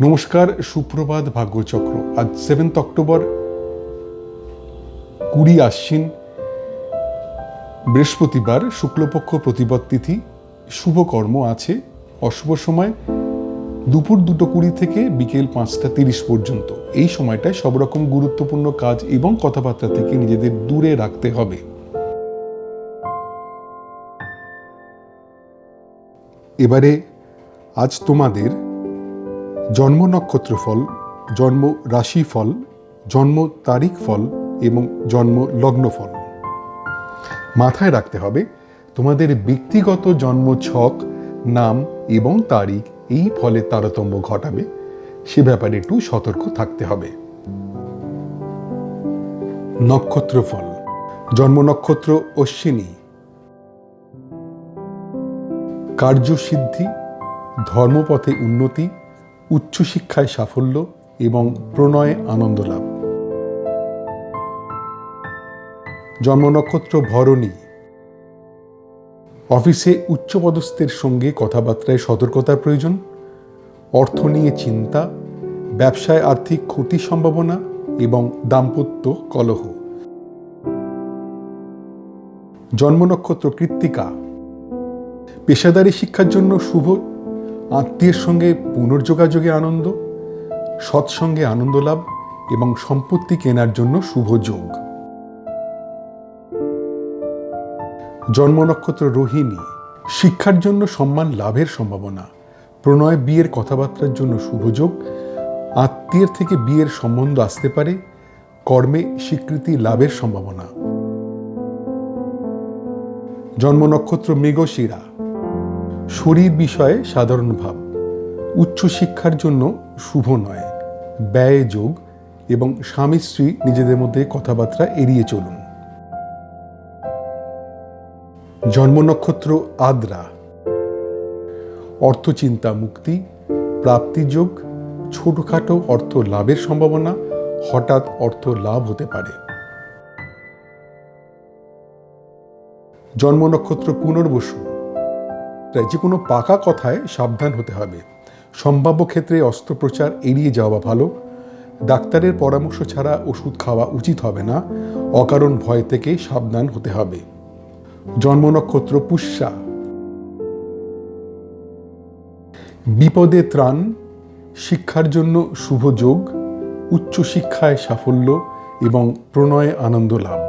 নমস্কার, সুপ্রভাত, ভাগ্যচক্র। আজ 7 অক্টোবর, 20 আশ্বিন, বৃহস্পতিবার, শুক্লপক্ষ, প্রতিপদ তিথি। শুভকর্ম আছে, অশুভ সময় দুপুর 2:20 থেকে বিকেল 5:30 পর্যন্ত। এই সময়টায় সব রকম গুরুত্বপূর্ণ কাজ এবং কথাবার্তা থেকে নিজেদের দূরে রাখতে হবে। এবারে আজ তোমাদের জন্ম নক্ষত্র ফল, জন্ম রাশি ফল, জন্ম তারিখ ফল এবং জন্ম লগ্ন ফল। মাথায় রাখতে হবে তোমাদের ব্যক্তিগত জন্ম ছক, নাম এবং তারিখ এই ফলের তারতম্য ঘটাবে, সে ব্যাপারে একটু সতর্ক থাকতে হবে। নক্ষত্র ফল। জন্ম নক্ষত্র অশ্বিনী। কার্যসিদ্ধি, ধর্মপথে উন্নতি, উচ্চশিক্ষায় সাফল্য এবং প্রণয়ে আনন্দ লাভ। জন্ম নক্ষত্র ভরণী। অফিসে উচ্চপদস্থের সঙ্গে কথাবার্তায় সতর্কতার প্রয়োজন, অর্থ নিয়ে চিন্তা, ব্যবসায় আর্থিক ক্ষতির সম্ভাবনা এবং দাম্পত্য কলহ। জন্ম নক্ষত্র কৃত্তিকা। পেশাদারী শিক্ষার জন্য শুভ, আত্মীয়ের সঙ্গে পুনর্যোগাযোগে আনন্দ, সৎসঙ্গে আনন্দ লাভ এবং সম্পত্তি কেনার জন্য শুভ যোগ। জন্ম নক্ষত্র রোহিণী। শিক্ষার জন্য সম্মান লাভের সম্ভাবনা, প্রণয় বিয়ের কথাবার্তার জন্য শুভ যোগ, আত্মীয়ের থেকে বিয়ের সম্বন্ধ আসতে পারে, কর্মে স্বীকৃতি লাভের সম্ভাবনা। জন্ম নক্ষত্র মৃগশিরা। শরীর বিষয়ে সাধারণ ভাব, উচ্চশিক্ষার জন্য শুভ নয়, ব্যয় যোগ এবং স্বামী স্ত্রী নিজেদের মধ্যে কথাবার্তা এড়িয়ে চলুন। জন্ম নক্ষত্র আদ্রা। অর্থচিন্তা মুক্তি, প্রাপ্তিযোগ, ছোটখাটো অর্থ লাভের সম্ভাবনা, হঠাৎ অর্থ লাভ হতে পারে। জন্ম নক্ষত্র পুনর্বসু। যে কোনো পাকা কথায় সাবধান হতে হবে, সম্ভাব্য ক্ষেত্রে অস্ত্রোপচার এড়িয়ে যাওয়া ভালো, ডাক্তারের পরামর্শ ছাড়া ওষুধ খাওয়া উচিত হবে না, অকারণ ভয় থেকে সাবধান হতে হবে। জন্ম নক্ষত্র পুষ্যা। বিপদে ত্রাণ, শিক্ষার জন্য শুভ যোগ, উচ্চশিক্ষায় সাফল্য এবং প্রণয়ে আনন্দ লাভ।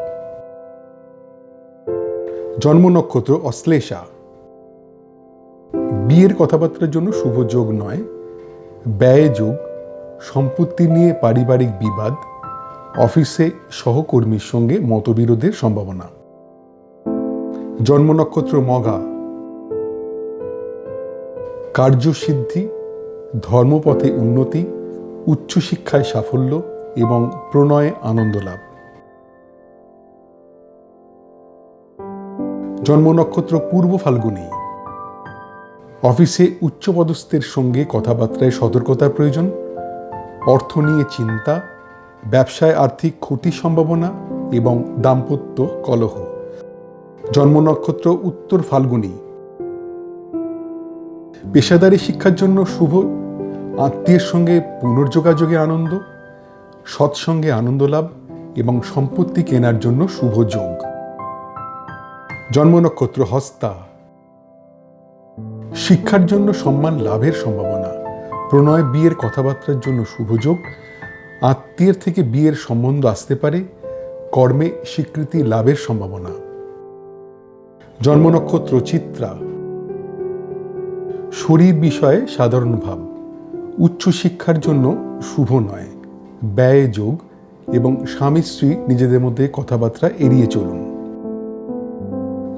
জন্ম নক্ষত্র অশ্লেষা। বিয়ের কথাবার্তার জন্য শুভ যোগ নয়, ব্যয় যোগ, সম্পত্তি নিয়ে পারিবারিক বিবাদ, অফিসে সহকর্মীর সঙ্গে মতবিরোধের সম্ভাবনা। জন্ম নক্ষত্র মঘা। কার্যসিদ্ধি, ধর্মপথে উন্নতি, উচ্চশিক্ষায় সাফল্য এবং প্রণয়ে আনন্দ লাভ। জন্ম নক্ষত্র পূর্ব ফাল্গুনী। অফিসে উচ্চপদস্থের সঙ্গে কথাবার্তায় সতর্কতার প্রয়োজন, অর্থ নিয়ে চিন্তা, ব্যবসায় আর্থিক ক্ষতির সম্ভাবনা এবং দাম্পত্য কলহ। জন্ম নক্ষত্র উত্তর ফাল্গুনী। পেশাদারী শিক্ষার জন্য শুভ, আত্মীয়ের সঙ্গে পুনর্যোগাযোগে আনন্দ, সৎসঙ্গে আনন্দ লাভ এবং সম্পত্তি কেনার জন্য শুভ যোগ। জন্ম নক্ষত্র হস্তা। শিক্ষার জন্য সম্মান লাভের সম্ভাবনা, প্রণয় বিয়ের কথাবার্তার জন্য শুভ যোগ, আত্মীয়ের থেকে বিয়ের সম্বন্ধ আসতে পারে, কর্মে স্বীকৃতি লাভের সম্ভাবনা। জন্ম নক্ষত্র চিত্রা। শরীর বিষয়ে সাধারণ ভাব, উচ্চশিক্ষার জন্য শুভ নয়, ব্যয় যোগ এবং স্বামী স্ত্রী নিজেদের মধ্যে কথাবার্তা এড়িয়ে চলুন।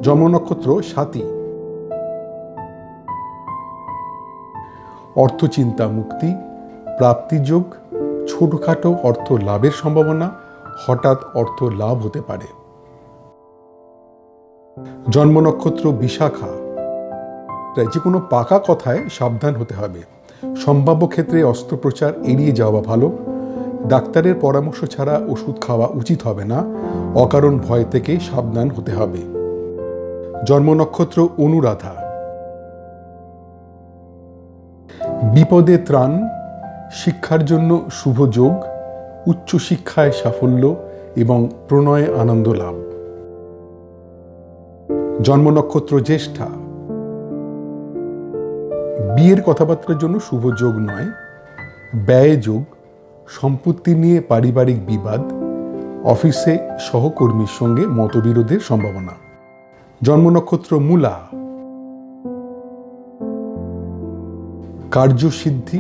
জন্ম নক্ষত্র স্বাতী। অর্থচিন্তা মুক্তি, প্রাপ্তিযোগ, ছোটখাটো অর্থ লাভের সম্ভাবনা, হঠাৎ অর্থ লাভ হতে পারে। জন্ম নক্ষত্র বিশাখা। যে কোনো পাকা কথায় সাবধান হতে হবে, সম্ভাব্য ক্ষেত্রে অস্ত্রোপচার এড়িয়ে যাওয়া ভালো, ডাক্তারের পরামর্শ ছাড়া ওষুধ খাওয়া উচিত হবে না, অকারণ ভয় থেকে সাবধান হতে হবে। জন্ম নক্ষত্র অনুরাধা। বিপদে ত্রাণ, শিক্ষার জন্য শুভ যোগ, উচ্চশিক্ষায় সাফল্য এবং প্রণয়ে আনন্দ লাভ। জন্ম নক্ষত্র জ্যেষ্ঠা, বিয়ের কথাবার্তার জন্য শুভ যোগ নয়, ব্যয় যোগ, সম্পত্তি নিয়ে পারিবারিক বিবাদ, অফিসে সহকর্মীর সঙ্গে মতবিরোধের সম্ভাবনা। জন্ম নক্ষত্র মূলা, কার্যসিদ্ধি,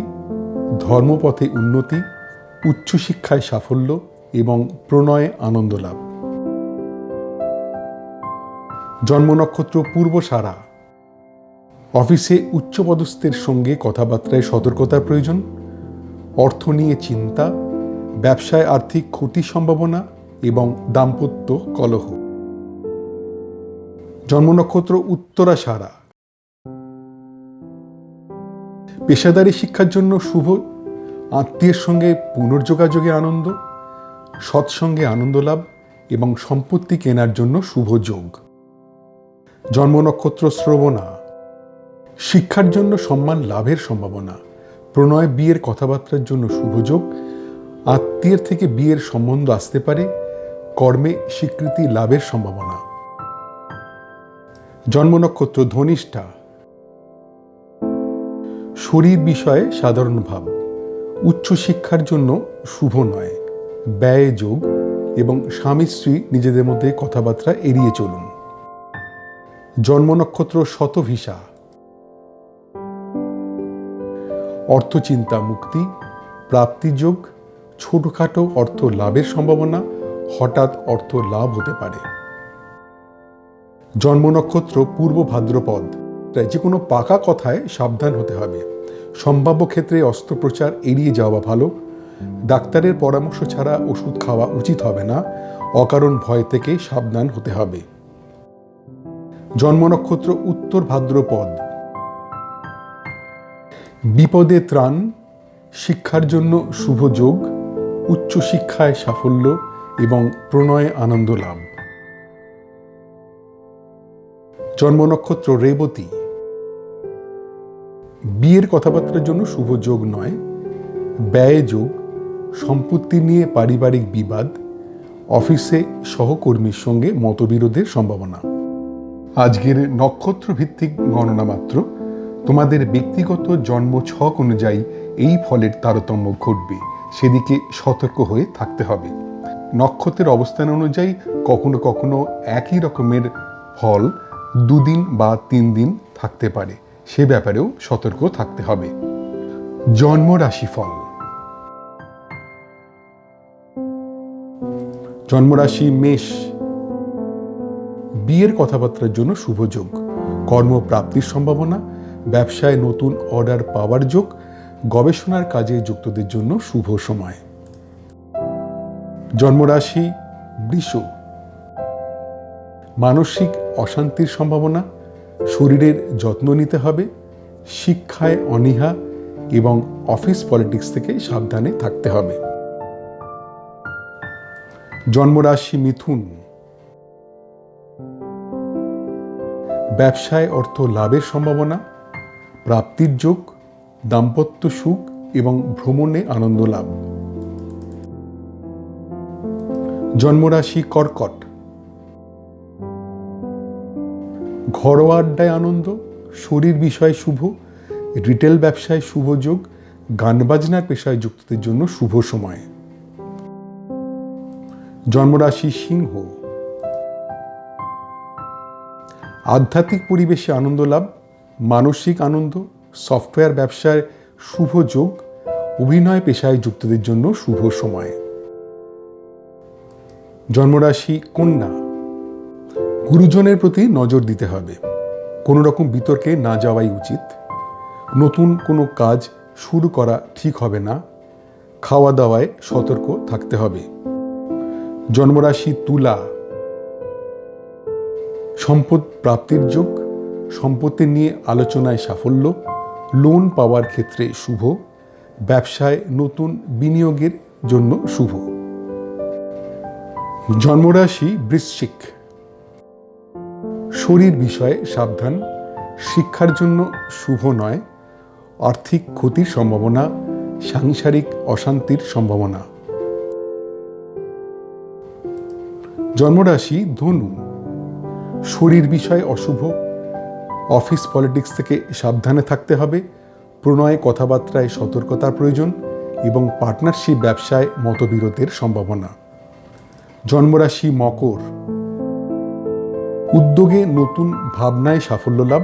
ধর্মপথে উন্নতি, উচ্চশিক্ষায় সাফল্য এবং প্রণয়ে আনন্দ লাভ। জন্ম নক্ষত্র পূর্বসারা, অফিসে উচ্চপদস্থের সঙ্গে কথাবার্তায় সতর্কতার প্রয়োজন, অর্থ নিয়ে চিন্তা, ব্যবসায় আর্থিক ক্ষতির সম্ভাবনা এবং দাম্পত্য কলহ। জন্ম নক্ষত্র উত্তরাষাঢ়া, পেশাদারী শিক্ষার জন্য শুভ, আত্মীয়ের সঙ্গে পুনর্যোগাযোগে আনন্দ, সৎসঙ্গে আনন্দ লাভ এবং সম্পত্তি কেনার জন্য শুভ যোগ। জন্ম নক্ষত্র শ্রবণা, শিক্ষার জন্য সম্মান লাভের সম্ভাবনা, প্রণয় বিয়ের কথাবার্তার জন্য শুভ যোগ, আত্মীয়ের থেকে বিয়ের সম্বন্ধ আসতে পারে, কর্মে স্বীকৃতি লাভের সম্ভাবনা। জন্ম নক্ষত্র ধনিষ্ঠা, শরীর বিষয়ে সাধারণ ভাব, উচ্চশিক্ষার জন্য শুভ নয়, ব্যয় যোগ এবং স্বামী স্ত্রী নিজেদের মধ্যে কথাবার্তা এড়িয়ে চলুন। জন্ম নক্ষত্র শতভিসা, অর্থচিন্তা মুক্তি, প্রাপ্তিযোগ, ছোটখাটো অর্থ লাভের সম্ভাবনা, হঠাৎ অর্থ লাভ হতে পারে। জন্ম নক্ষত্র পূর্ব ভাদ্রপদ, তাই যে কোনো পাকা কথায় সাবধান হতে হবে। সম্ভাব্য ক্ষেত্রে অস্ত্রোপচার এড়িয়ে যাওয়া ভালো। ডাক্তারের পরামর্শ ছাড়া ওষুধ খাওয়া উচিত হবে না। অকারণ ভয় থেকে সাবধান হতে হবে। জন্ম নক্ষত্র উত্তর ভাদ্রপদ, বিপদে ত্রাণ, শিক্ষার জন্য শুভ যোগ, উচ্চশিক্ষায় সাফল্য এবং প্রণয়ে আনন্দ লাভ। জন্ম নক্ষত্র রেবতী, বিয়ের কথাবার্তার জন্য শুভ যোগ নয়, ব্যয় যোগ, সম্পত্তি নিয়ে পারিবারিক বিবাদ, অফিসে সহকর্মীর সঙ্গে মতবিরোধের সম্ভাবনা। আজকের নক্ষত্র ভিত্তিক গণনা মাত্র। তোমাদের ব্যক্তিগত জন্ম ছক অনুযায়ী এই ফলের তারতম্য ঘটবে, সেদিকে সতর্ক হয়ে থাকতে হবে। নক্ষত্রের অবস্থান অনুযায়ী কখনো কখনো একই রকমের ফল 2 দিন বা 3 দিন থাকতে পারে, সে ব্যাপারেও সতর্ক থাকতে হবে। জন্ম রাশিফল। জন্মরাশি মেষ, বিয়ের কথাবার্তার জন্য শুভ যোগ, কর্মপ্রাপ্তির সম্ভাবনা, ব্যবসায় নতুন অর্ডার পাওয়ার যোগ, গবেষণার কাজে যুক্তদের জন্য শুভ সময়। জন্মরাশি বৃষ, মানসিক অশান্তির সম্ভাবনা, শরীরের যত্ন নিতে হবে, শিক্ষায় অনীহা এবং অফিস পলিটিক্স থেকে সাবধানে থাকতে হবে। জন্মরাশি মিথুন, ব্যবসায় অর্থ লাভের সম্ভাবনা, প্রাপ্তির যোগ, দাম্পত্য সুখ এবং ভ্রমণে আনন্দ লাভ। জন্মরাশি কর্কট, ঘরোয়া আড্ডায় আনন্দ, শরীর বিষয়ে শুভ, রিটেল ব্যবসায় শুভ যোগ, গান বাজনার পেশায় যুক্তদের জন্য শুভ সময়। জন্মরাশি সিংহ, আধ্যাত্মিক পরিবেশে আনন্দ লাভ, মানসিক আনন্দ, সফটওয়্যার ব্যবসায় শুভ যোগ, অভিনয় পেশায় যুক্তদের জন্য শুভ সময়। জন্মরাশি কন্যা, গুরুজনের প্রতি নজর দিতে হবে, কোনো রকম বিতর্কে না যাওয়াই উচিত। নতুন কোনো কাজ শুরু করা ঠিক হবে না, খাওয়া দাওয়ায় সতর্ক থাকতে হবে। জন্মরাশি তুলা, সম্পদ প্রাপ্তির যোগ, সম্পত্তি নিয়ে আলোচনায় সাফল্য, লোন পাওয়ার ক্ষেত্রে শুভ, ব্যবসায় নতুন বিনিয়োগের জন্য শুভ। জন্মরাশি বৃশ্চিক, শরীর বিষয়ে সাবধান, শিক্ষার জন্য শুভ নয়, আর্থিক ক্ষতির সম্ভাবনা, সাংসারিক অশান্তির সম্ভাবনা। জন্মরাশি ধনু, শরীর বিষয়ে অশুভ, অফিস পলিটিক্স থেকে সাবধানে থাকতে হবে, প্রণয়ে কথাবার্তায় সতর্কতার প্রয়োজন এবং পার্টনারশিপ ব্যবসায় মতবিরোধের সম্ভাবনা। জন্মরাশি মকর, উদ্যোগে নতুন ভাবনায় সাফল্য লাভ,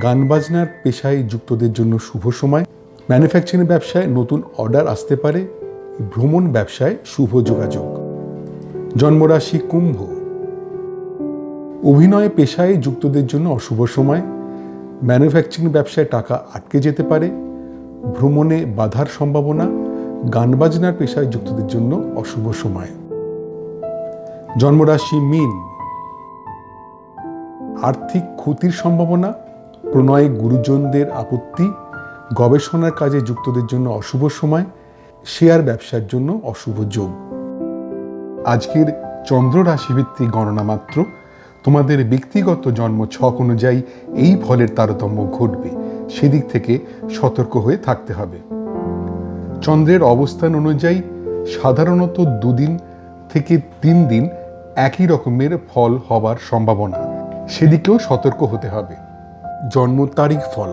গান বাজনার পেশায় যুক্তদের জন্য শুভ সময়, ম্যানুফ্যাকচারিং ব্যবসায় নতুন অর্ডার আসতে পারে, ভ্রমণ ব্যবসায় শুভ যোগাযোগ। জন্মরাশি কুম্ভ, অভিনয় পেশায় যুক্তদের জন্য অশুভ সময়, ম্যানুফ্যাকচারিং ব্যবসায় টাকা আটকে যেতে পারে, ভ্রমণে বাধার সম্ভাবনা, গান বাজনার পেশায় যুক্তদের জন্য অশুভ সময়। জন্মরাশি মীন, আর্থিক ক্ষতির সম্ভাবনা, প্রণয়ে গুরুজনদের আপত্তি, গবেষণার কাজে যুক্তদের জন্য অশুভ সময়, শেয়ার ব্যবসার জন্য অশুভ যোগ। আজকের চন্দ্র রাশিভিত্তিক গণনা মাত্র, তোমাদের ব্যক্তিগত জন্ম ছক অনুযায়ী এই ফলের তারতম্য ঘটবে, সেদিক থেকে সতর্ক হয়ে থাকতে হবে। চন্দ্রের অবস্থান অনুযায়ী সাধারণত 2 দিন থেকে 3 দিন একই রকমের ফল হবার সম্ভাবনা, সেদিকেও সতর্ক হতে হবে। জন্ম তারিখ ফল,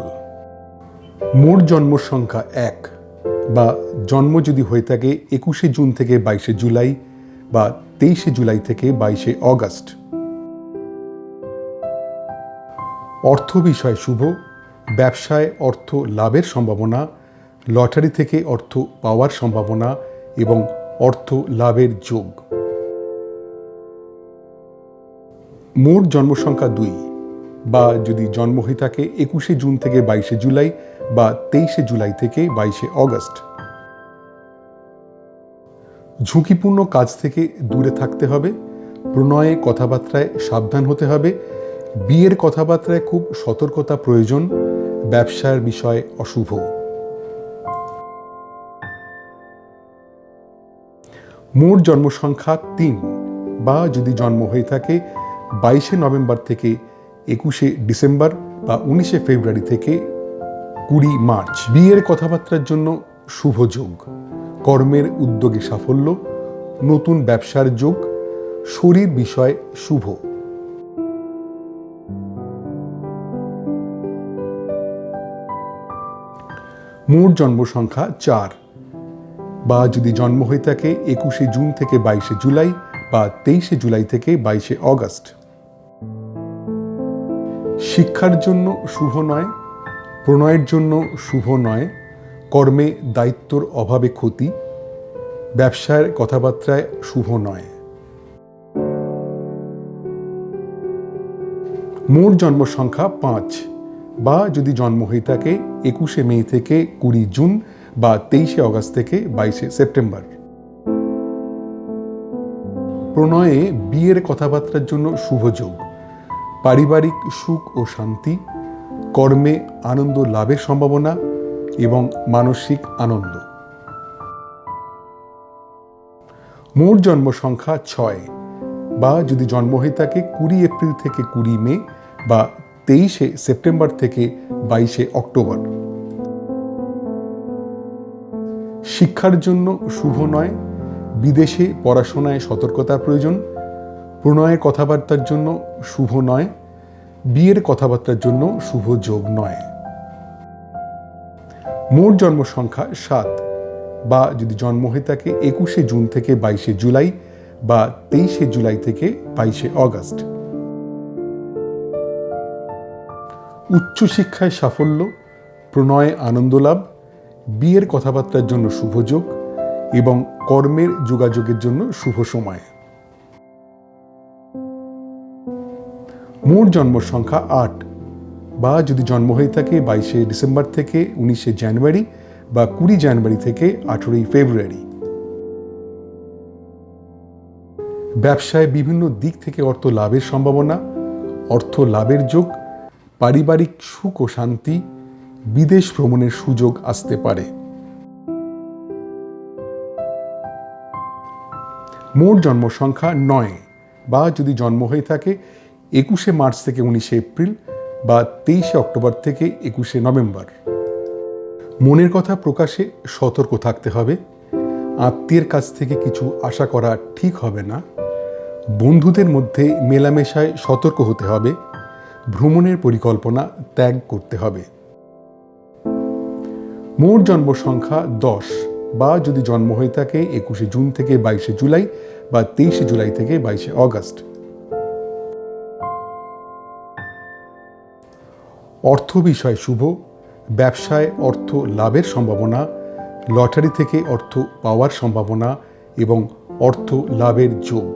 মোট জন্ম সংখ্যা 1 বা জন্ম যদি হয়ে থাকে 21শে জুন থেকে 22শে জুলাই বা 23শে জুলাই থেকে 22শে অগস্ট। অর্থ বিষয় শুভ, ব্যবসায় অর্থ লাভের সম্ভাবনা, লটারি থেকে অর্থ পাওয়ার সম্ভাবনা এবং অর্থ লাভের যোগ। মোট জন্ম সংখ্যা 2 বা যদি জন্ম হয়ে থাকে 21শে জুন থেকে 22শে জুলাই বা 23শে জুলাই থেকে 22শে অগস্ট। ঝুঁকিপূর্ণ কাজ থেকে দূরে থাকতে হবে, প্রণয়ে কথাবার্তায় সাবধান হতে হবে, বিয়ের কথাবার্তায় খুব সতর্কতা প্রয়োজন, ব্যবসার বিষয় অশুভ। মোট জন্ম সংখ্যা 3 বা যদি জন্ম হয়ে থাকে 22শে নভেম্বর থেকে 21শে ডিসেম্বর বা 19শে ফেব্রুয়ারি থেকে 20 মার্চ। বিয়ের কথাবার্তার জন্য শুভ যোগ, কর্মের উদ্যোগে সাফল্য, নতুন ব্যবসার যোগ, শরীর বিষয় শুভ। মোট জন্ম সংখ্যা 4 বা যদি জন্ম হয়ে থাকে 21শে জুন থেকে 22শে জুলাই বা 23শে জুলাই থেকে 22শে অগস্ট। শিক্ষার জন্য শুভ নয়, প্রণয়ের জন্য শুভ নয়, কর্মে দায়িত্বর অভাবে ক্ষতি, ব্যবসার কথাবার্তায় শুভ নয়। মোট জন্ম সংখ্যা 5 বা যদি জন্ম হয়ে থাকে 21শে মে থেকে 20 জুন বা 23শে অগস্ট থেকে 22শে সেপ্টেম্বর। প্রণয়ে বিয়ের কথাবার্তার জন্য শুভ যোগ, পারিবারিক সুখ ও শান্তি, কর্মে আনন্দ লাভের সম্ভাবনা এবং মানসিক আনন্দ। মোট জন্ম সংখ্যা 6 বা যদি জন্ম হয়ে থাকে 20 এপ্রিল থেকে 20 মে বা 23শে সেপ্টেম্বর থেকে 22শে অক্টোবর। শিক্ষার জন্য শুভ নয়, বিদেশে পড়াশোনায় সতর্কতার প্রয়োজন, প্রণয়ের কথাবার্তার জন্য শুভ নয়, বিয়ের কথাবার্তার জন্য শুভ যোগ নয়। মোট জন্ম সংখ্যা 7 বা যদি জন্ম হয়ে থাকে 21শে জুন থেকে 22শে জুলাই বা 23শে জুলাই থেকে 22শে অগস্ট। উচ্চশিক্ষায় সাফল্য, প্রণয়ে আনন্দ লাভ, বিয়ের কথাবার্তার জন্য শুভ যোগ এবং কর্মের যোগাযোগের জন্য শুভ সময়। মোট জন্ম সংখ্যা 8 বা যদি জন্ম হয়ে থাকে 22শে ডিসেম্বর থেকে 19শে জানুয়ারি বা 20 জানুয়ারি থেকে 18ই ফেব্রুয়ারি। ব্যবসায় বিভিন্ন দিক থেকে অর্থ লাভের সম্ভাবনা, অর্থ লাভের যোগ, পারিবারিক সুখ ও শান্তি, বিদেশ ভ্রমণের সুযোগ আসতে পারে। মোট জন্ম সংখ্যা 9 বা যদি জন্ম হয়ে থাকে 21শে মার্চ থেকে 19শে এপ্রিল বা 23শে অক্টোবর থেকে 21শে নভেম্বর। মনের কথা প্রকাশে সতর্ক থাকতে হবে। আত্মীয়ের কাছ থেকে কিছু আশা করা ঠিক হবে না। বন্ধুদের মধ্যে মেলামেশায় সতর্ক হতে হবে। ভ্রমণের পরিকল্পনা ত্যাগ করতে হবে। মোট জন্ম সংখ্যা 10, বা যদি জন্ম হয়ে থাকে 21শে জুন থেকে 22শে জুলাই বা 23শে জুলাই থেকে 22শে অগস্ট। অর্থ বিষয় শুভ। ব্যবসায় অর্থ লাভের সম্ভাবনা, লটারি থেকে অর্থ পাওয়ার সম্ভাবনা এবং অর্থ লাভের যোগ।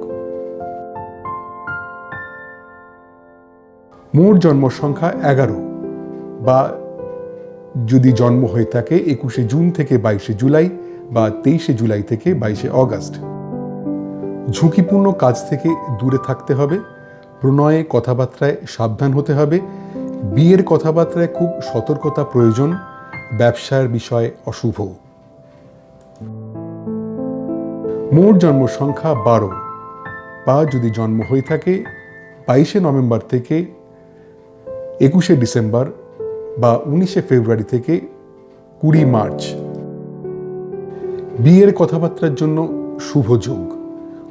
মোট জন্ম সংখ্যা 11, বা যদি জন্ম হয়ে থাকে 21শে জুন থেকে 22শে জুলাই বা 23শে জুলাই থেকে 22শে অগস্ট। ঝুঁকিপূর্ণ কাজ থেকে দূরে থাকতে হবে। প্রণয়ে কথাবার্তায় সাবধান হতে হবে। বিয়ের কথাবার্তায় খুব সতর্কতা প্রয়োজন। ব্যবসার বিষয় অশুভ। মোট জন্ম সংখ্যা 12, বা যদি জন্ম হয়ে থাকে 22শে নভেম্বর থেকে 21শে ডিসেম্বর বা 19শে ফেব্রুয়ারি থেকে 20 মার্চ। বিয়ের কথাবার্তার জন্য শুভ যোগ।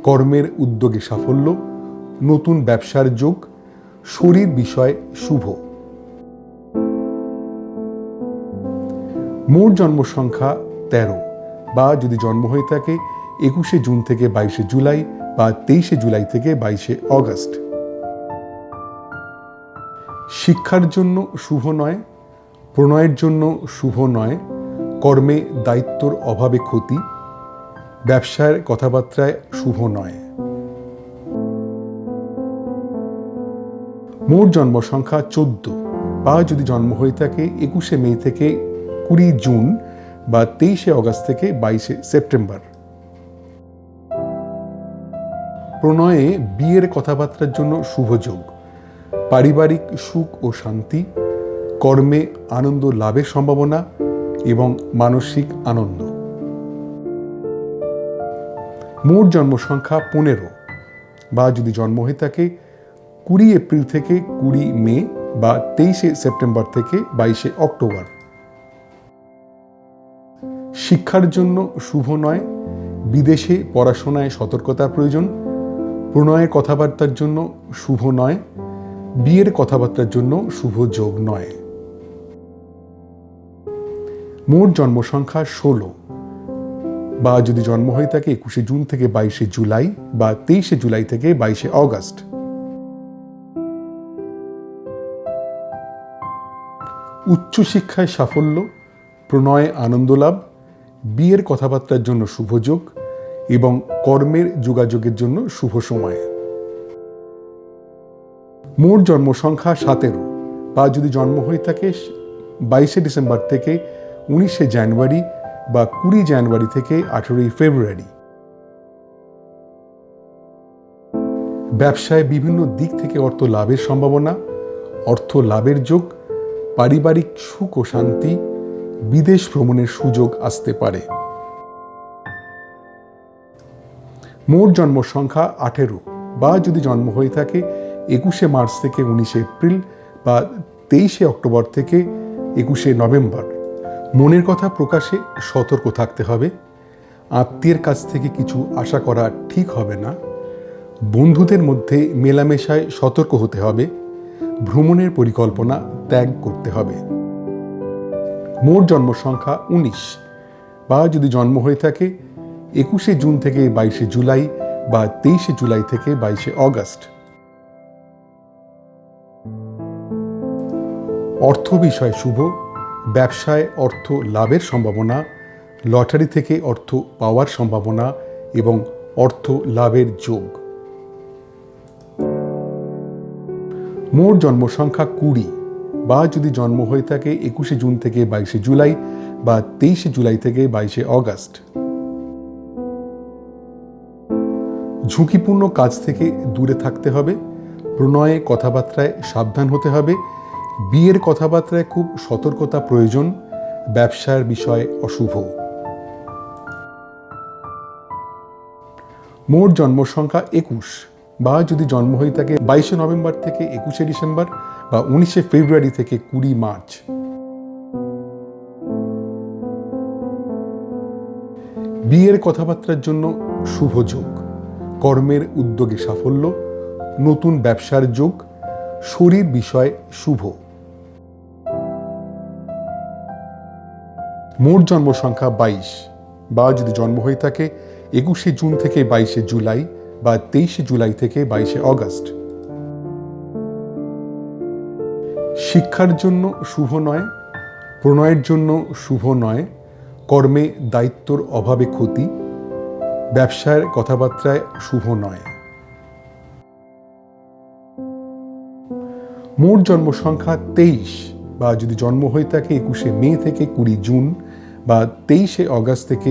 কর্মের উদ্যোগে সাফল্য, নতুন ব্যবসার যোগ। শরীর বিষয় শুভ। মোট জন্ম সংখ্যা 13, বা যদি জন্ম হয়ে থাকে 21শে জুন থেকে 22শে জুলাই বা 23শে জুলাই থেকে 22শে অগস্ট। শিক্ষার জন্য শুভ নয়। প্রণয়ের জন্য শুভ নয়। কর্মে দায়িত্বর অভাবে ক্ষতি। ব্যবসার কথাবার্তায় শুভ নয়। মোট জন্ম সংখ্যা 14, বা যদি জন্ম হয়ে থাকে 21শে মে থেকে 20 জুন বা 23শে অগস্ট থেকে 22শে সেপ্টেম্বর। প্রণয়ে বিয়ের কথাবার্তার জন্য শুভ যোগ। পারিবারিক সুখ ও শান্তি। কর্মে আনন্দ লাভের সম্ভাবনা এবং মানসিক আনন্দ। মোট জন্ম সংখ্যা 15, বা যদি জন্ম হয়ে থাকে 20 এপ্রিল থেকে 20 মে বা 23শে সেপ্টেম্বর থেকে 22শে অক্টোবর। শিক্ষার জন্য শুভ নয়। বিদেশে পড়াশোনায় সতর্কতার প্রয়োজন। প্রণয়ের কথাবার্তার জন্য শুভ নয়। বিয়ের কথাবার্তার জন্য শুভ যোগ নয়। মোট জন্ম সংখ্যা 16, বা যদি জন্ম হয়ে থাকে 21শে জুন থেকে 22শে জুলাই বা 23শে জুলাই থেকে 22শে অগস্ট। উচ্চশিক্ষায় সাফল্য, প্রণয়ে আনন্দ লাভ, বিয়ের কথাবার্তার জন্য শুভ যোগ এবং কর্মের যোগাযোগের জন্য শুভ সময়। মোট জন্ম সংখ্যা 17, বা যদি জন্ম হয়ে থাকে 22শে ডিসেম্বর থেকে 19শে জানুয়ারি বা 20 জানুয়ারি থেকে 18ই ফেব্রুয়ারি। ব্যবসায় বিভিন্ন দিক থেকে অর্থ লাভের সম্ভাবনা, অর্থ লাভের যোগ। পারিবারিক সুখ ও শান্তি। বিদেশ ভ্রমণের সুযোগ আসতে পারে। মোট জন্ম সংখ্যা 18, বা যদি জন্ম হয়ে থাকে 21শে মার্চ থেকে 19শে এপ্রিল বা 23শে অক্টোবর থেকে 21শে নভেম্বর। মনের কথা প্রকাশে সতর্ক থাকতে হবে। আত্মীয়ের কাছ থেকে কিছু আশা করা ঠিক হবে না। বন্ধুদের মধ্যে মেলামেশায় সতর্ক হতে হবে। ভ্রমণের পরিকল্পনা ত্যাগ করতে হবে। মোট জন্ম সংখ্যা 19, বা যদি জন্ম হয়ে থাকে 21শে জুন থেকে 22শে জুলাই বা 23শে জুলাই থেকে 22শে অগস্ট। অর্থ বিষয় শুভ। ব্যবসায় অর্থ লাভের সম্ভাবনা, লটারি থেকে অর্থ পাওয়ার সম্ভাবনা এবং অর্থ লাভের যোগ। মোট জন্ম সংখ্যা 20, বা যদি জন্ম হয়ে থাকে 21শে জুন থেকে 22শে জুলাই বা 23শে জুলাই থেকে 22শে অগস্ট। ঝুঁকিপূর্ণ কাজ থেকে দূরে থাকতে হবে। প্রণয়ে কথাবার্তায় সাবধান হতে হবে। বিয়ের কথাবার্তায় খুব সতর্কতা প্রয়োজন। ব্যবসার বিষয় অশুভ। মোট জন্ম সংখ্যা 21, বা যদি জন্ম হয়ে থাকে 22শে নভেম্বর থেকে 21শে ডিসেম্বর বা 19শে ফেব্রুয়ারি থেকে 20 মার্চ। বিয়ের কথাবার্তার জন্য শুভ যোগ, কর্মের উদ্যোগে সাফল্য, নতুন ব্যবসার যোগ, শরীর বিষয়ে শুভ। মোট জন্ম সংখ্যা 22, বা যদি জন্ম হয়ে থাকে 21শে জুন থেকে 22শে জুলাই বা 23শে জুলাই থেকে 22শে অগস্ট। শিক্ষার জন্য শুভ নয়, প্রণয়ের জন্য শুভ নয়, কর্মে দায়িত্বর অভাবে ক্ষতি, ব্যবসার কথাবার্তায় শুভ নয়। মোট জন্ম সংখ্যা 23, বা যদি জন্ম হয়ে থাকে 21শে মে থেকে 20 জুন বা 23শে অগস্ট থেকে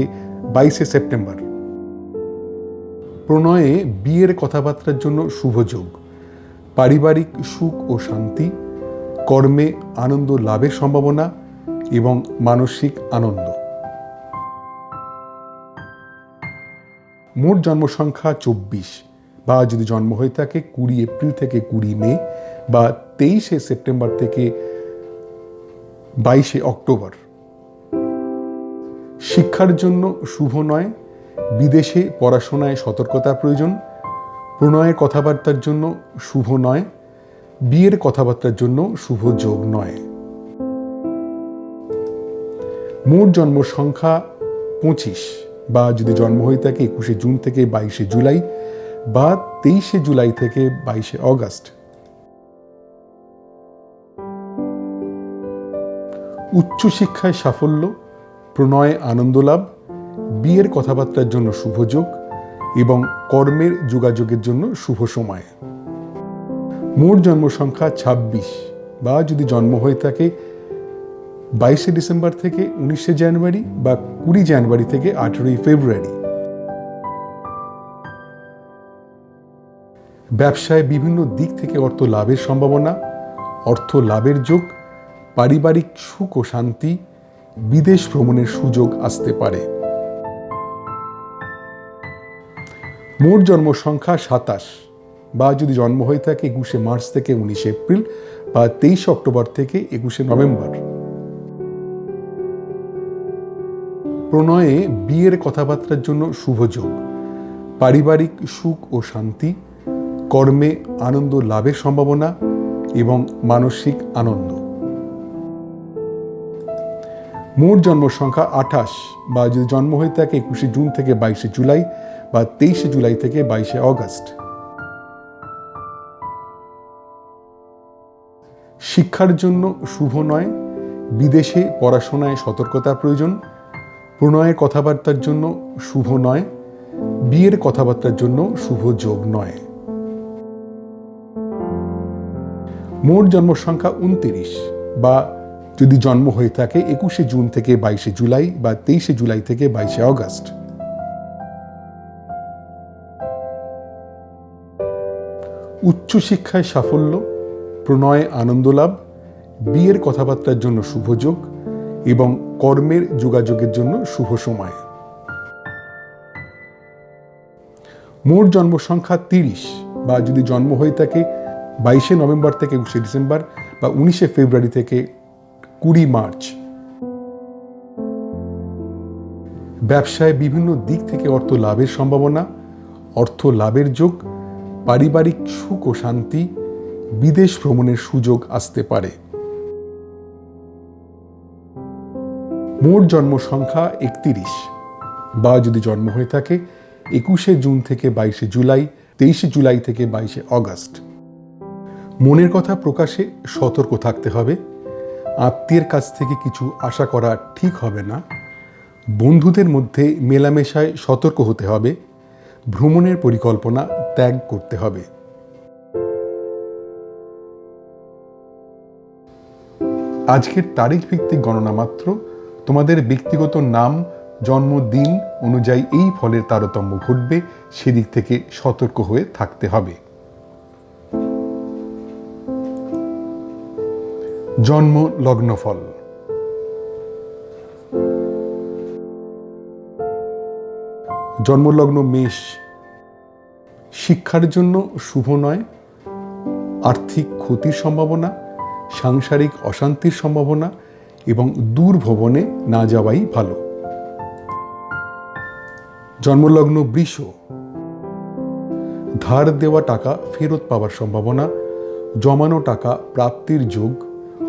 22শে সেপ্টেম্বর। প্রণয়ে বিয়ের কথাবার্তার জন্য শুভ যোগ, পারিবারিক সুখ ও শান্তি, কর্মে আনন্দ লাভের সম্ভাবনা এবং মানসিক আনন্দ। মোট জন্ম সংখ্যা 24, বা যদি জন্ম হয়ে থাকে 20 এপ্রিল থেকে 20 মে বা 23শে সেপ্টেম্বর থেকে 22শে অক্টোবর। শিক্ষার জন্য শুভ নয়, বিদেশে পড়াশোনায় সতর্কতা প্রয়োজন, প্রণয়ের কথাবার্তার জন্য শুভ নয়, বিয়ের কথাবার্তার জন্য শুভ যোগ নয়। মোট জন্ম সংখ্যা 25, বা যদি জন্ম হয়ে থাকে 21শে জুন থেকে 22শে জুলাই বা 23শে জুলাই থেকে 22শে অগস্ট। উচ্চশিক্ষায় সাফল্য, প্রণয়ে আনন্দ লাভ, বিয়ের কথাবার্তার জন্য শুভ যোগ এবং কর্মের যোগাযোগের জন্য শুভ সময়। মোট জন্ম সংখ্যা 26, বা যদি জন্ম হয়ে থাকে 22শে ডিসেম্বর থেকে 19শে জানুয়ারি বা 20 জানুয়ারি থেকে 18ই ফেব্রুয়ারি। ব্যবসায় বিভিন্ন দিক থেকে অর্থ লাভের সম্ভাবনা, অর্থ লাভের যোগ, পারিবারিক সুখ ও শান্তি, বিদেশ ভ্রমণের সুযোগ আসতে পারে। মোট জন্ম সংখ্যা 27, বা যদি জন্ম হয়ে থাকে 21শে মার্চ থেকে 19শে এপ্রিল বা 23শে অক্টোবর থেকে 21শে নভেম্বর। প্রণয়ে বিয়ের কথাবার্তার জন্য শুভ যোগ, পারিবারিক সুখ ও শান্তি, কর্মে আনন্দ লাভের সম্ভাবনা এবং মানসিক আনন্দ। মোট জন্ম সংখ্যা 28, বা যদি জন্ম হয়ে থাকে 21শে জুন থেকে 22শে জুলাই বা 23শে জুলাই থেকে 22শে অগস্ট। শিক্ষার জন্য শুভ নয়, বিদেশে পড়াশোনায় সতর্কতা প্রয়োজন, প্রণয়ের কথাবার্তার জন্য শুভ নয়, বিয়ের কথাবার্তার জন্য শুভ যোগ নয়। মোট জন্ম সংখ্যা 29, বা যদি জন্ম হয়ে থাকে 21শে জুন থেকে 22শে জুলাই বা 23শে জুলাই থেকে 22শে অগস্ট। উচ্চশিক্ষায় সাফল্য, প্রণয়ে আনন্দ লাভ, বিয়ের কথাবার্তার জন্য শুভ যোগ এবং কর্মের যোগাযোগের জন্য শুভ সময়। মোট জন্ম সংখ্যা 30, বা যদি জন্ম হয়ে থাকে 22শে নভেম্বর থেকে 21শে ডিসেম্বর বা 19শে ফেব্রুয়ারি থেকে 20 মার্চ। ব্যবসায় বিভিন্ন দিক থেকে অর্থ লাভের সম্ভাবনা, অর্থ লাভের যোগ, পারিবারিক সুখ ও শান্তি, বিদেশ ভ্রমণের সুযোগ আসতে পারে। মোট জন্ম সংখ্যা 31, বা যদি জন্ম হয়ে থাকে 21শে জুন থেকে 22শে জুলাই, 23শে জুলাই থেকে 22শে অগস্ট। মনের কথা প্রকাশে সতর্ক থাকতে হবে, আত্মীয়ের কাছ থেকে কিছু আশা করা ঠিক হবে না, বন্ধুদের মধ্যে মেলামেশায় সতর্ক হতে হবে, ভ্রমণের পরিকল্পনা ত্যাগ করতে হবে। আজকের তারিখ ভিত্তিক গণনা মাত্র, তোমাদের ব্যক্তিগত নাম জন্মদিন অনুযায়ী এই ফলের তারতম্য ঘটবে, সেদিক থেকে সতর্ক হয়ে থাকতে হবে। জন্ম লগ্নফল। জন্মলগ্ন মেষ। শিক্ষার জন্য শুভ নয়, আর্থিক ক্ষতির সম্ভাবনা, সাংসারিক অশান্তির সম্ভাবনা এবং দূর ভ্রমণে না যাওয়াই ভালো। জন্মলগ্ন বৃষ, ধার দেওয়া টাকা ফেরত পাওয়ার সম্ভাবনা, জমানো টাকা প্রাপ্তির যোগ,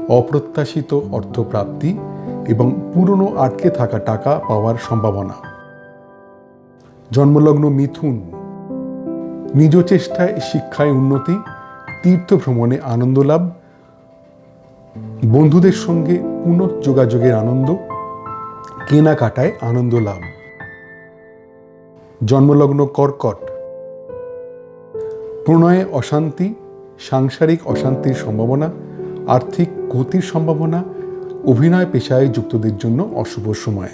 অপ্রত্যাশিত অর্থপ্রাপ্তি এবং পুরনো আটকে থাকা টাকা পাওয়ার সম্ভাবনা। জন্মলগ্ন মিথুন, নিজ চেষ্টায় শিক্ষায় উন্নতি, তীর্থ ভ্রমণে আনন্দ লাভ, বন্ধুদের সঙ্গে পুনঃযোগাযোগের আনন্দ, কেনাকাটায় আনন্দ লাভ। জন্মলগ্ন কর্কট, প্রণয়ে অশান্তি, সাংসারিক অশান্তির সম্ভাবনা, আর্থিক ক্ষতির সম্ভাবনা, অভিনয় পেশায় যুক্তদের জন্য অশুভ সময়।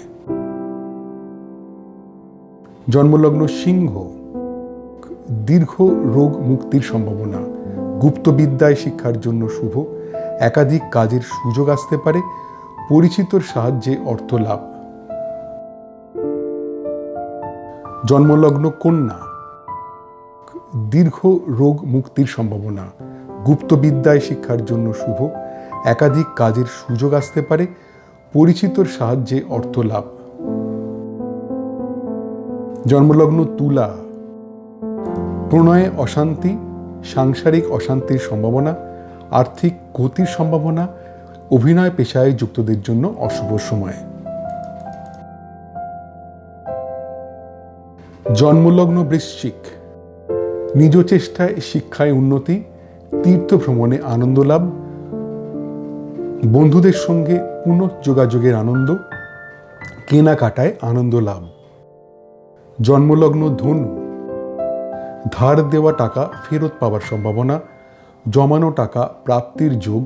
জন্মলগ্ন সিংহ, দীর্ঘ রোগ মুক্তির সম্ভাবনা, গুপ্তবিদ্যায় শিক্ষার জন্য শুভ, একাধিক কাজের সুযোগ আসতে পারে, পরিচিতর সাহায্যে অর্থ লাভ। জন্মলগ্ন কন্যা, দীর্ঘ রোগ মুক্তির সম্ভাবনা, গুপ্তবিদ্যায় শিক্ষার জন্য শুভ, একাধিক কাজের সুযোগ আসতে পারে, পরিচিতর সাহায্যে অর্থ লাভ। জন্মলগ্ন তুলা, প্রণয়ে অশান্তি, সাংসারিক অশান্তির সম্ভাবনা, আর্থিক ক্ষতির সম্ভাবনা, অভিনয় পেশায় যুক্তদের জন্য অশুভ সময়। জন্মলগ্ন বৃশ্চিক, নিজ চেষ্টায় শিক্ষায় উন্নতি, তীর্থ ভ্রমণে আনন্দ লাভ, বন্ধুদের সঙ্গে পুনঃযোগাযোগের আনন্দ, কেনাকাটায় আনন্দ লাভ। জন্মলগ্ন ধনু, ধার দেওয়া টাকা ফেরত পাওয়ার সম্ভাবনা, জমানো টাকা প্রাপ্তির যোগ,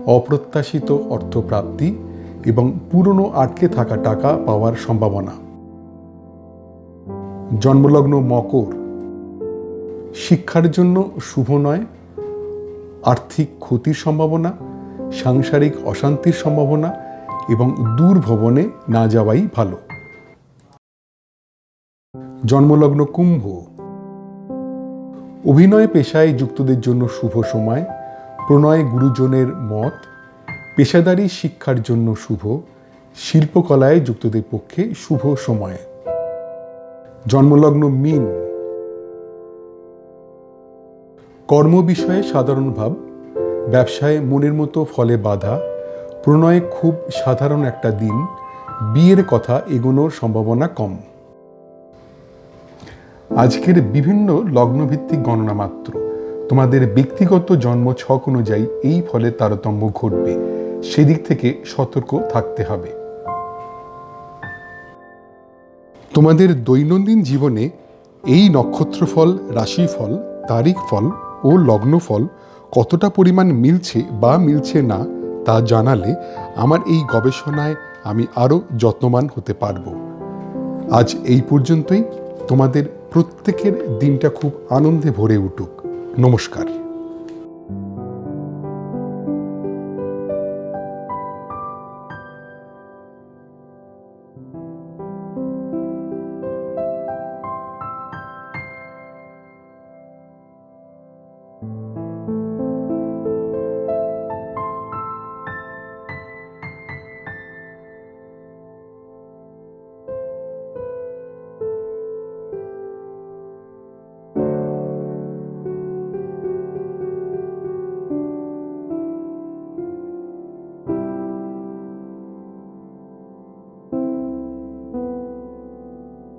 অপ্রত্যাশিত অর্থপ্রাপ্তি এবং পুরনো আটকে থাকা টাকা পাওয়ার সম্ভাবনা। জন্মলগ্ন মকর, শিক্ষার জন্য শুভ নয়, আর্থিক ক্ষতির সম্ভাবনা, সাংসারিক অশান্তির সম্ভাবনা এবং দূর ভ্রমণে না যাওয়াই ভালো। জন্মলগ্ন কুম্ভ, অভিনয় পেশায় যুক্তদের জন্য শুভ সময়, প্রণয় গুরুজনের মত, পেশাদারি শিক্ষার জন্য শুভ, শিল্পকলায় যুক্তদের পক্ষে শুভ সময়। জন্মলগ্ন মীন, কর্ম বিষয়ে সাধারণ ভাব, ব্যবসায় মনের মতো ফলে বাধা, প্রণয়ে খুব সাধারণ একটা দিন, বিয়ের কথা এগোনোর সম্ভাবনা কম। আজকের বিভিন্ন লগ্নভিত্তিক গণনা মাত্র, তোমাদের ব্যক্তিগত জন্ম ছক অনুযায়ী এই ফলের তারতম্য ঘটবে, সেদিক থেকে সতর্ক থাকতে হবে। তোমাদের দৈনন্দিন জীবনে এই নক্ষত্রফল, রাশিফল, তারিখ ফল ও লগ্নফল কতটা পরিমাণ মিলছে বা মিলছে না তা জানালে আমার এই গবেষণায় আমি আরও যত্নবান হতে পারব। আজ এই পর্যন্তই। তোমাদের প্রত্যেকের দিনটা খুব আনন্দে ভরে উঠুক। নমস্কার।